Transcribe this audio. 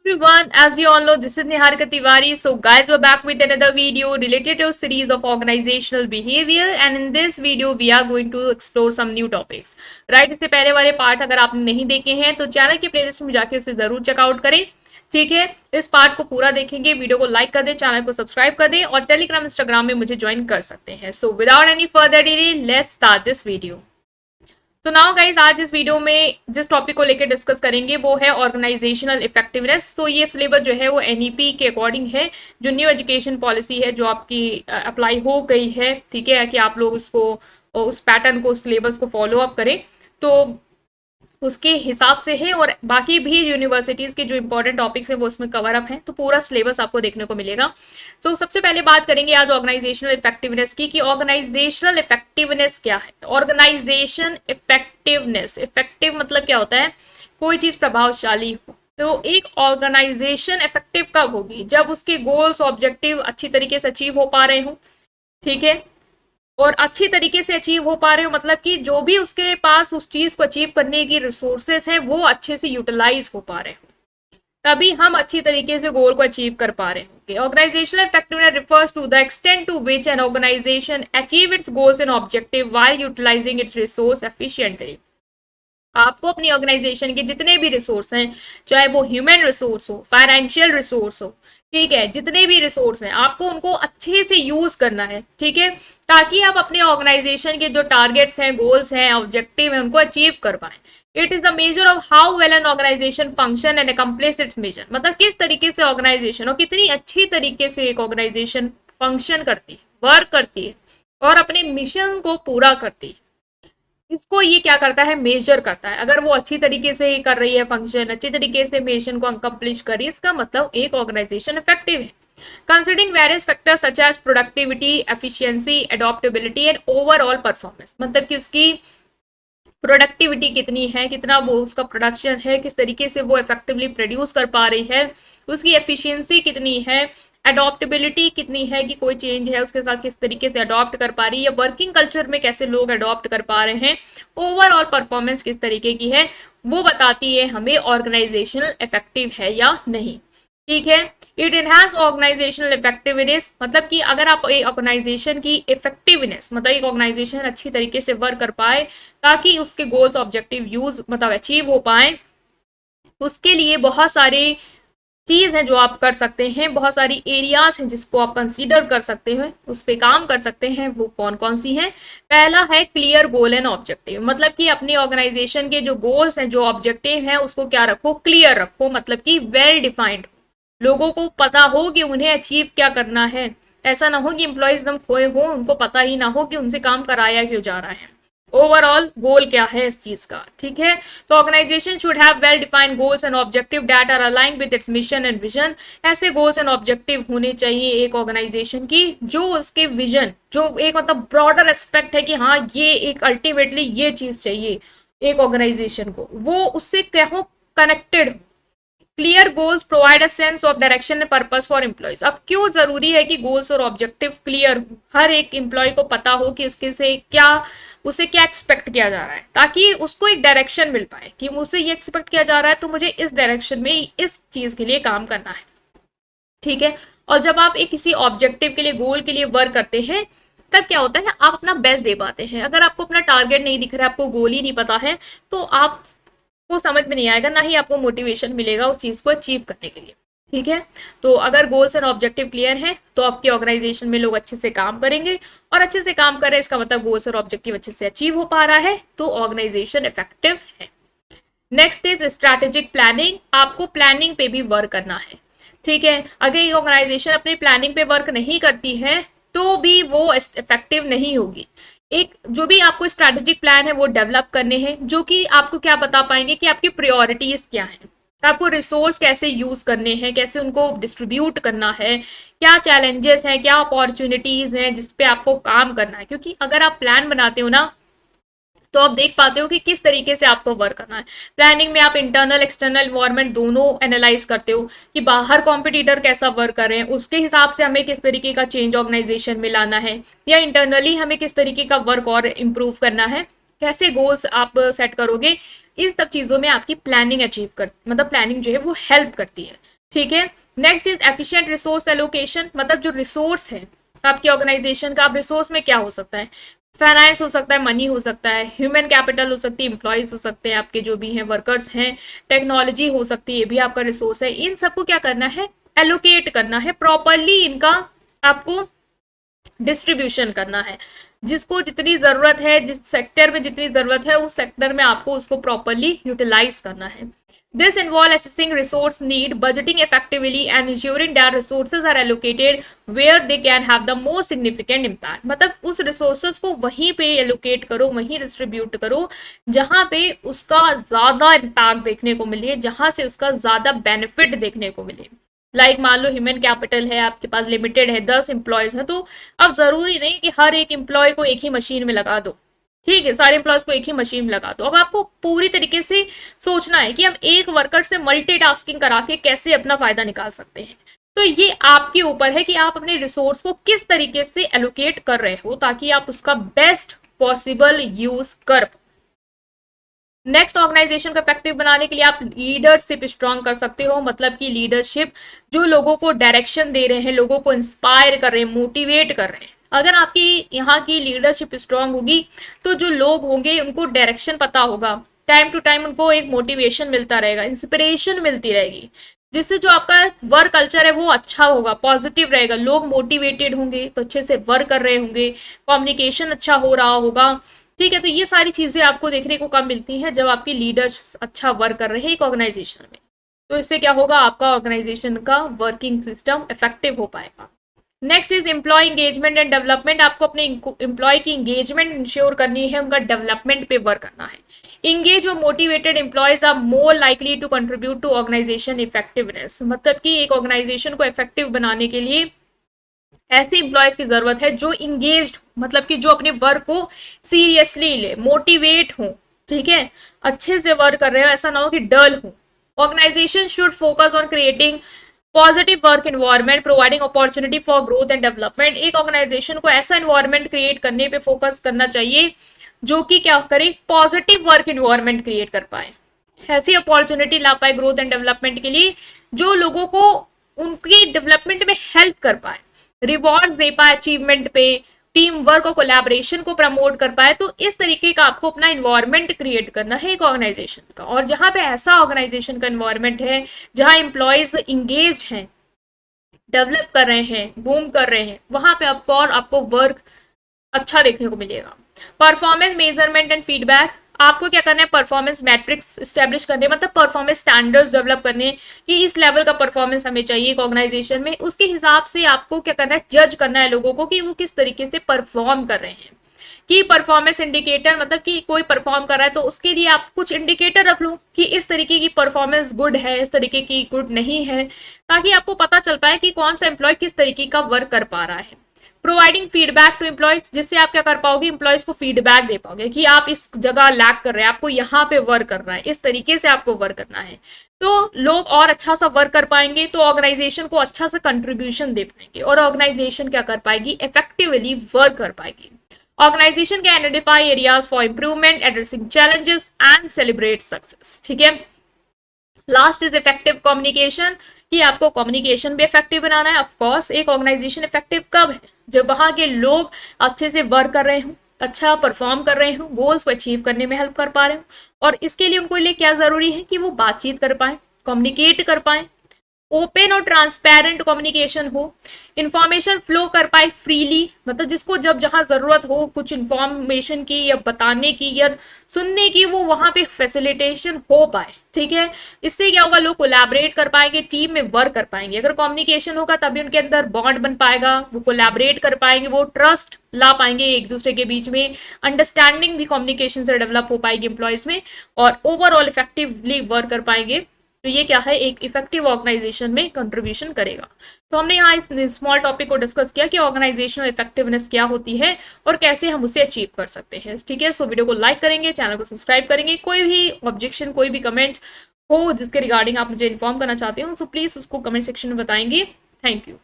Everyone, as you all know, this is Niharika Tiwari. So, guys, we're back with another video related to a series of organizational behavior, and in this video, we are going to explore some new topics. Right? इससे पहले वाले part अगर आपने नहीं देखे हैं तो channel के प्लेलिस्ट में जाके उसे जरूर चेकआउट करें. ठीक है, इस पार्ट को पूरा देखेंगे, वीडियो को लाइक कर दें, चैनल को सब्सक्राइब कर दें और टेलीग्राम इंस्टाग्राम में मुझे ज्वाइन कर सकते हैं. So without any further delay, let's start this video. तो नाउ गाइज, आज इस वीडियो में जिस टॉपिक को लेकर डिस्कस करेंगे वो है ऑर्गेनाइजेशनल इफेक्टिवनेस. तो ये सिलेबस जो है वो एनईपी के अकॉर्डिंग है, जो न्यू एजुकेशन पॉलिसी है जो आपकी अप्लाई हो गई है. ठीक है, कि आप लोग उसको उस पैटर्न को, उस सिलेबस को फॉलो अप करें तो उसके हिसाब से है. और बाकी भी यूनिवर्सिटीज़ के जो इंपॉर्टेंट टॉपिक्स हैं वो उसमें कवर अप हैं, तो पूरा सिलेबस आपको देखने को मिलेगा. तो सबसे पहले बात करेंगे आज ऑर्गेनाइजेशनल इफेक्टिवनेस की, कि ऑर्गेनाइजेशनल इफेक्टिवनेस क्या है. ऑर्गेनाइजेशन इफेक्टिवनेस, इफेक्टिव मतलब क्या होता है, कोई चीज़ प्रभावशाली हो. तो एक ऑर्गेनाइजेशन इफेक्टिव कब होगी, जब उसके गोल्स ऑब्जेक्टिव अच्छी तरीके से अचीव हो पा रहे हो. ठीक है, और अच्छी तरीके से अचीव हो पा रहे हो मतलब कि जो भी उसके पास उस चीज को अचीव करने की रिसोर्सेस हैं वो अच्छे से यूटिलाइज हो पा रहे हो, तभी हम अच्छी तरीके से गोल को अचीव कर पा रहे होंगे. Organisational effectiveness refers to the extent to which an organisation achieve its goals and objective while utilising its resource efficiently. आपको अपनी ऑर्गेनाइजेशन के जितने भी रिसोर्स हैं, चाहे वो ह्यूमन रिसोर्स हो, फाइनेंशियल रिसोर्स हो, ठीक है, जितने भी रिसोर्स हैं आपको उनको अच्छे से यूज करना है. ठीक है, ताकि आप अपने ऑर्गेनाइजेशन के जो टारगेट्स हैं, गोल्स हैं, ऑब्जेक्टिव हैं, उनको अचीव कर पाए. It is the measure of how well an organisation function and accomplish its mission. मतलब किस तरीके से ऑर्गेनाइजेशन और कितनी अच्छी तरीके से एक ऑर्गेनाइजेशन फंक्शन करती है, वर्क करती है और अपने मिशन को पूरा करती है. इसको ये क्या करता है, मेजर करता है. अगर वो अच्छी तरीके से कर रही है फंक्शन, अच्छी तरीके से मिशन को अकम्प्लिश कर रही है, इसका मतलब एक ऑर्गेनाइजेशन इफेक्टिव है. Considering various factors such as productivity, efficiency, adaptability and overall performance. मतलब कि उसकी प्रोडक्टिविटी कितनी है, कितना वो उसका प्रोडक्शन है, किस तरीके से वो इफेक्टिवली प्रोड्यूस कर पा रही है, उसकी एफिशिएंसी कितनी है, अडॉप्टेबिलिटी कितनी है कि कोई चेंज है उसके साथ किस तरीके से अडॉप्ट कर पा रही है, या वर्किंग कल्चर में कैसे लोग अडॉप्ट कर पा रहे हैं, ओवरऑल परफॉर्मेंस किस तरीके की है, वो बताती है हमें ऑर्गेनाइजेशनल इफेक्टिव है या नहीं. ठीक है, इट इनहांस ऑर्गेनाइजेशनल इफेक्टिवनेस. मतलब कि अगर आप एक ऑर्गेनाइजेशन की इफेक्टिवनेस, मतलब एक ऑर्गेनाइजेशन अच्छी तरीके से वर्क कर पाए ताकि उसके गोल्स ऑब्जेक्टिव यूज मतलब अचीव हो पाए, उसके लिए बहुत सारे चीज है जो आप कर सकते हैं, बहुत सारी एरियाज हैं जिसको आप कंसीडर कर सकते हैं, उस पर काम कर सकते हैं. वो कौन कौन सी हैं. पहला है क्लियर गोल एंड ऑब्जेक्टिव. मतलब कि अपनी ऑर्गेनाइजेशन के जो गोल्स हैं, जो ऑब्जेक्टिव हैं, उसको क्या रखो, क्लियर रखो. मतलब कि वेल डिफाइंड, लोगों को पता हो कि उन्हें अचीव क्या करना है. ऐसा ना हो कि एम्प्लॉयज एकदम खोए हो, उनको पता ही ना हो कि उनसे काम कराया क्यों जा रहा है, ओवरऑल गोल क्या है इस चीज का. ठीक है, तो organization should have well defined goals and objective that are aligned with its mission and vision. ऐसे गोल्स एंड ऑब्जेक्टिव होने चाहिए एक ऑर्गेनाइजेशन की जो उसके विजन, जो एक मतलब ब्रॉडर एस्पेक्ट है कि हाँ ये एक अल्टीमेटली ये चीज चाहिए एक ऑर्गेनाइजेशन को, वो उससे क्या हो, कनेक्टेड हो. Clear goals provide a sense of direction and purpose for employees. अब क्यों जरूरी है कि गोल्स और ऑब्जेक्टिव क्लियर हो, हर एक एम्प्लॉय को पता हो कि उसके से क्या, उसे क्या एक्सपेक्ट किया जा रहा है, ताकि उसको एक डायरेक्शन मिल पाए कि मुझसे ये एक्सपेक्ट किया जा रहा है तो मुझे इस डायरेक्शन में इस चीज के लिए काम करना है. ठीक है, और जब आप एक किसी ऑब्जेक्टिव के लिए, गोल के लिए वर्क करते हैं, तब क्या होता है, आप अपना बेस्ट दे पाते हैं. अगर आपको अपना टारगेट नहीं दिख रहा है, आपको गोल ही नहीं पता है, तो आप को समझ में नहीं आएगा, ना ही आपको मोटिवेशन मिलेगा उस चीज को अचीव करने के लिए. ठीक है, तो अगर गोल्स एंड ऑब्जेक्टिव क्लियर हैं तो आपके ऑर्गेनाइजेशन में लोग अच्छे से काम करेंगे, और अच्छे से काम कर रहे हैं इसका मतलब गोल्स और ऑब्जेक्टिव अच्छे से अचीव हो पा रहा है, तो ऑर्गेनाइजेशन इफेक्टिव है. Next is strategic planning. आपको प्लानिंग पे भी वर्क करना है. ठीक है, अगर ये ऑर्गेनाइजेशन अपनी प्लानिंग पे वर्क नहीं करती है तो भी वो इफेक्टिव नहीं होगी. एक जो भी आपको स्ट्रैटेजिक प्लान है वो डेवलप करने हैं, जो कि आपको क्या बता पाएंगे कि आपकी प्रायोरिटीज क्या हैं, आपको रिसोर्स कैसे यूज करने हैं, कैसे उनको डिस्ट्रीब्यूट करना है, क्या चैलेंजेस हैं, क्या अपॉर्चुनिटीज हैं जिस पे आपको काम करना है. क्योंकि अगर आप प्लान बनाते हो ना तो आप देख पाते हो कि किस तरीके से आपको वर्क करना है. प्लानिंग में आप इंटरनल एक्सटर्नल एनवायरनमेंट दोनों एनालाइज करते हो कि बाहर कॉम्पिटिटर कैसा वर्क कर रहे हैं, उसके हिसाब से हमें किस तरीके का चेंज ऑर्गेनाइजेशन में लाना है, या इंटरनली हमें किस तरीके का वर्क और इम्प्रूव करना है. कैसे गोल्स आप सेट करोगे इन सब चीजों में आपकी प्लानिंग अचीव कर मतलब प्लानिंग जो है वो हेल्प करती है। ठीक है, next is efficient resource allocation, मतलब जो रिसोर्स है आपकी ऑर्गेनाइजेशन का, आप रिसोर्स में क्या हो सकता है, फाइनेंस हो सकता है, मनी हो सकता है, ह्यूमन कैपिटल हो सकती है, इंप्लॉयज हो सकते हैं आपके जो भी हैं, वर्कर्स हैं, टेक्नोलॉजी हो सकती है, ये भी आपका रिसोर्स है। इन सबको क्या करना है, एलोकेट करना है, प्रॉपरली इनका आपको डिस्ट्रीब्यूशन करना है। जिसको जितनी जरूरत है, जिस सेक्टर में जितनी जरूरत है, उस सेक्टर में आपको उसको प्रॉपरली यूटिलाइज करना है। This involves assessing resource need, budgeting effectively, and ensuring that resources are allocated where they can have the most significant impact. मतलब उस resources को वहीं पे allocate करो, वहीं distribute करो जहां पे उसका ज्यादा impact देखने को मिले, जहां से उसका ज्यादा benefit देखने को मिले। लाइक मान लो ह्यूमन कैपिटल है आपके पास, लिमिटेड है, 10 एम्प्लॉयज हैं, तो अब जरूरी नहीं कि हर एक एम्प्लॉय को एक ही मशीन में लगा दो। ठीक है, सारे एम्प्लॉयज को एक ही मशीन में लगा दो। अब आपको पूरी तरीके से सोचना है कि हम एक वर्कर से मल्टीटास्किंग करा के कैसे अपना फायदा निकाल सकते हैं। तो ये आपके ऊपर है कि आप अपने रिसोर्स को किस तरीके से एलोकेट कर रहे हो ताकि आप उसका बेस्ट पॉसिबल यूज कर पाओ। नेक्स्ट, ऑर्गेनाइजेशन को इफेक्टिव बनाने के लिए आप लीडरशिप स्ट्रांग कर सकते हो, मतलब कि लीडरशिप जो लोगों को डायरेक्शन दे रहे हैं, लोगों को इंस्पायर कर रहे हैं, मोटिवेट कर रहे हैं। अगर आपकी यहाँ की लीडरशिप स्ट्रांग होगी तो जो लोग होंगे उनको डायरेक्शन पता होगा, टाइम टू टाइम उनको एक मोटिवेशन मिलता रहेगा, इंस्पिरेशन मिलती रहेगी, जिससे जो आपका वर्क कल्चर है वो अच्छा होगा, पॉजिटिव रहेगा, लोग मोटिवेटेड होंगे तो अच्छे से वर्क कर रहे होंगे, कम्युनिकेशन अच्छा हो रहा होगा। ठीक है, तो ये सारी चीजें आपको देखने को कब मिलती हैं, जब आपकी लीडर्स अच्छा वर्क कर रहे हैं एक ऑर्गेनाइजेशन में। तो इससे क्या होगा, आपका ऑर्गेनाइजेशन का वर्किंग सिस्टम इफेक्टिव हो पाएगा। Next is employ engagement and development, आपको अपने एम्प्लॉय की इंगेजमेंट इंश्योर करनी है, उनका डेवलपमेंट पे वर्क करना है। इंगेज और motivated employees are more likely to contribute to organization effectiveness, मतलब कि एक ऑर्गेनाइजेशन को इफेक्टिव बनाने के लिए ऐसे एम्प्लॉयज की जरूरत है जो इंगेज्ड, मतलब कि जो अपने वर्क को सीरियसली ले, मोटिवेट हो, ठीक है, अच्छे से वर्क कर रहे हो, ऐसा ना हो कि डल हो। Organization should focus on creating positive work environment, providing opportunity for growth and development. एक ऑर्गेनाइजेशन को ऐसा एनवायरनमेंट क्रिएट करने पे फोकस करना चाहिए जो कि क्या करे, पॉजिटिव वर्क एनवायरनमेंट क्रिएट कर पाए, ऐसी अपॉर्चुनिटी ला पाए ग्रोथ एंड डेवलपमेंट के लिए जो लोगों को उनकी डेवलपमेंट में हेल्प कर पाए, रिवॉर्ड दे पाए अचीवमेंट पे, टीम वर्क और कोलैबोरेशन को प्रमोट कर पाए। तो इस तरीके का आपको अपना इन्वायरमेंट क्रिएट करना है एक ऑर्गेनाइजेशन का, और जहां पे ऐसा ऑर्गेनाइजेशन का इन्वायरमेंट है जहां एम्प्लॉयज इंगेज हैं, डेवलप कर रहे हैं, बूम कर रहे हैं, वहां पे आपको वर्क अच्छा देखने को मिलेगा। परफॉर्मेंस मेजरमेंट एंड फीडबैक, आपको क्या करना है, परफॉर्मेंस मैट्रिक्स स्टैब्लिश करने, मतलब परफॉर्मेंस स्टैंडर्ड्स डेवलप करने कि इस लेवल का परफॉर्मेंस हमें चाहिए एक ऑर्गेनाइजेशन में। उसके हिसाब से आपको क्या करना है, जज करना है लोगों को कि वो किस तरीके से परफॉर्म कर रहे हैं। कि परफॉर्मेंस इंडिकेटर, मतलब कि कोई परफॉर्म कर रहा है तो उसके लिए आप कुछ इंडिकेटर रख लो कि इस तरीके की परफॉर्मेंस गुड है, इस तरीके की गुड नहीं है, ताकि आपको पता चल पाए कि कौन सा एम्प्लॉय किस तरीके का वर्क कर पा रहा है। प्रोवाइडिंग फीडबैक टू एम्प्लॉयज, जिससे आप क्या कर पाओगे, एम्प्लॉयज को फीडबैक दे पाओगे कि आप इस जगह लैक कर रहे हैं, आपको यहाँ पे वर्क करना है, इस तरीके से आपको वर्क करना है, तो लोग और अच्छा सा वर्क कर पाएंगे, तो ऑर्गेनाइजेशन को अच्छा सा कंट्रीब्यूशन दे पाएंगे और ऑर्गेनाइजेशन क्या कर पाएगी, इफेक्टिवली वर्क कर पाएगी। Organization can identify areas for improvement, addressing challenges and celebrate success. ठीक है, लास्ट इज इफेक्टिव कम्युनिकेशन, कि आपको कम्युनिकेशन भी इफेक्टिव बनाना है। ऑफ कोर्स एक ऑर्गेनाइजेशन इफेक्टिव कब है, जब वहां के लोग अच्छे से वर्क कर रहे हो, अच्छा परफॉर्म कर रहे हो, गोल्स को अचीव करने में हेल्प कर पा रहे हो, और इसके लिए उनको लिए क्या जरूरी है कि वो बातचीत कर पाए, कम्युनिकेट कर पाए, ओपन और ट्रांसपेरेंट कम्युनिकेशन हो, इंफॉर्मेशन फ्लो कर पाए फ्रीली, मतलब जिसको जब जहां जरूरत हो कुछ इंफॉर्मेशन की या बताने की या सुनने की, वो वहां पे फैसिलिटेशन हो पाए। ठीक है, इससे क्या होगा, लोग कोलैबोरेट कर पाएंगे, टीम में वर्क कर पाएंगे। अगर कम्युनिकेशन होगा तभी उनके अंदर बॉन्ड बन पाएगा, वो कोलैबोरेट कर पाएंगे, वो ट्रस्ट ला पाएंगे एक दूसरे के बीच में, अंडरस्टैंडिंग भी कम्युनिकेशन से डेवलप हो पाएगी एम्प्लॉयज में, और ओवरऑल इफेक्टिवली वर्क कर पाएंगे। तो ये क्या है, एक इफेक्टिव ऑर्गेनाइजेशन में कंट्रीब्यूशन करेगा। तो हमने यहाँ इस स्मॉल टॉपिक को डिस्कस किया कि ऑर्गेनाइजेशनल इफेक्टिवनेस क्या होती है और कैसे हम उसे अचीव कर सकते हैं। ठीक है, सो वीडियो को लाइक करेंगे, चैनल को सब्सक्राइब करेंगे, कोई भी ऑब्जेक्शन, कोई भी कमेंट हो जिसके रिगार्डिंग आप मुझे इन्फॉर्म करना चाहते हो, सो प्लीज उसको कमेंट सेक्शन में बताएंगे। Thank you.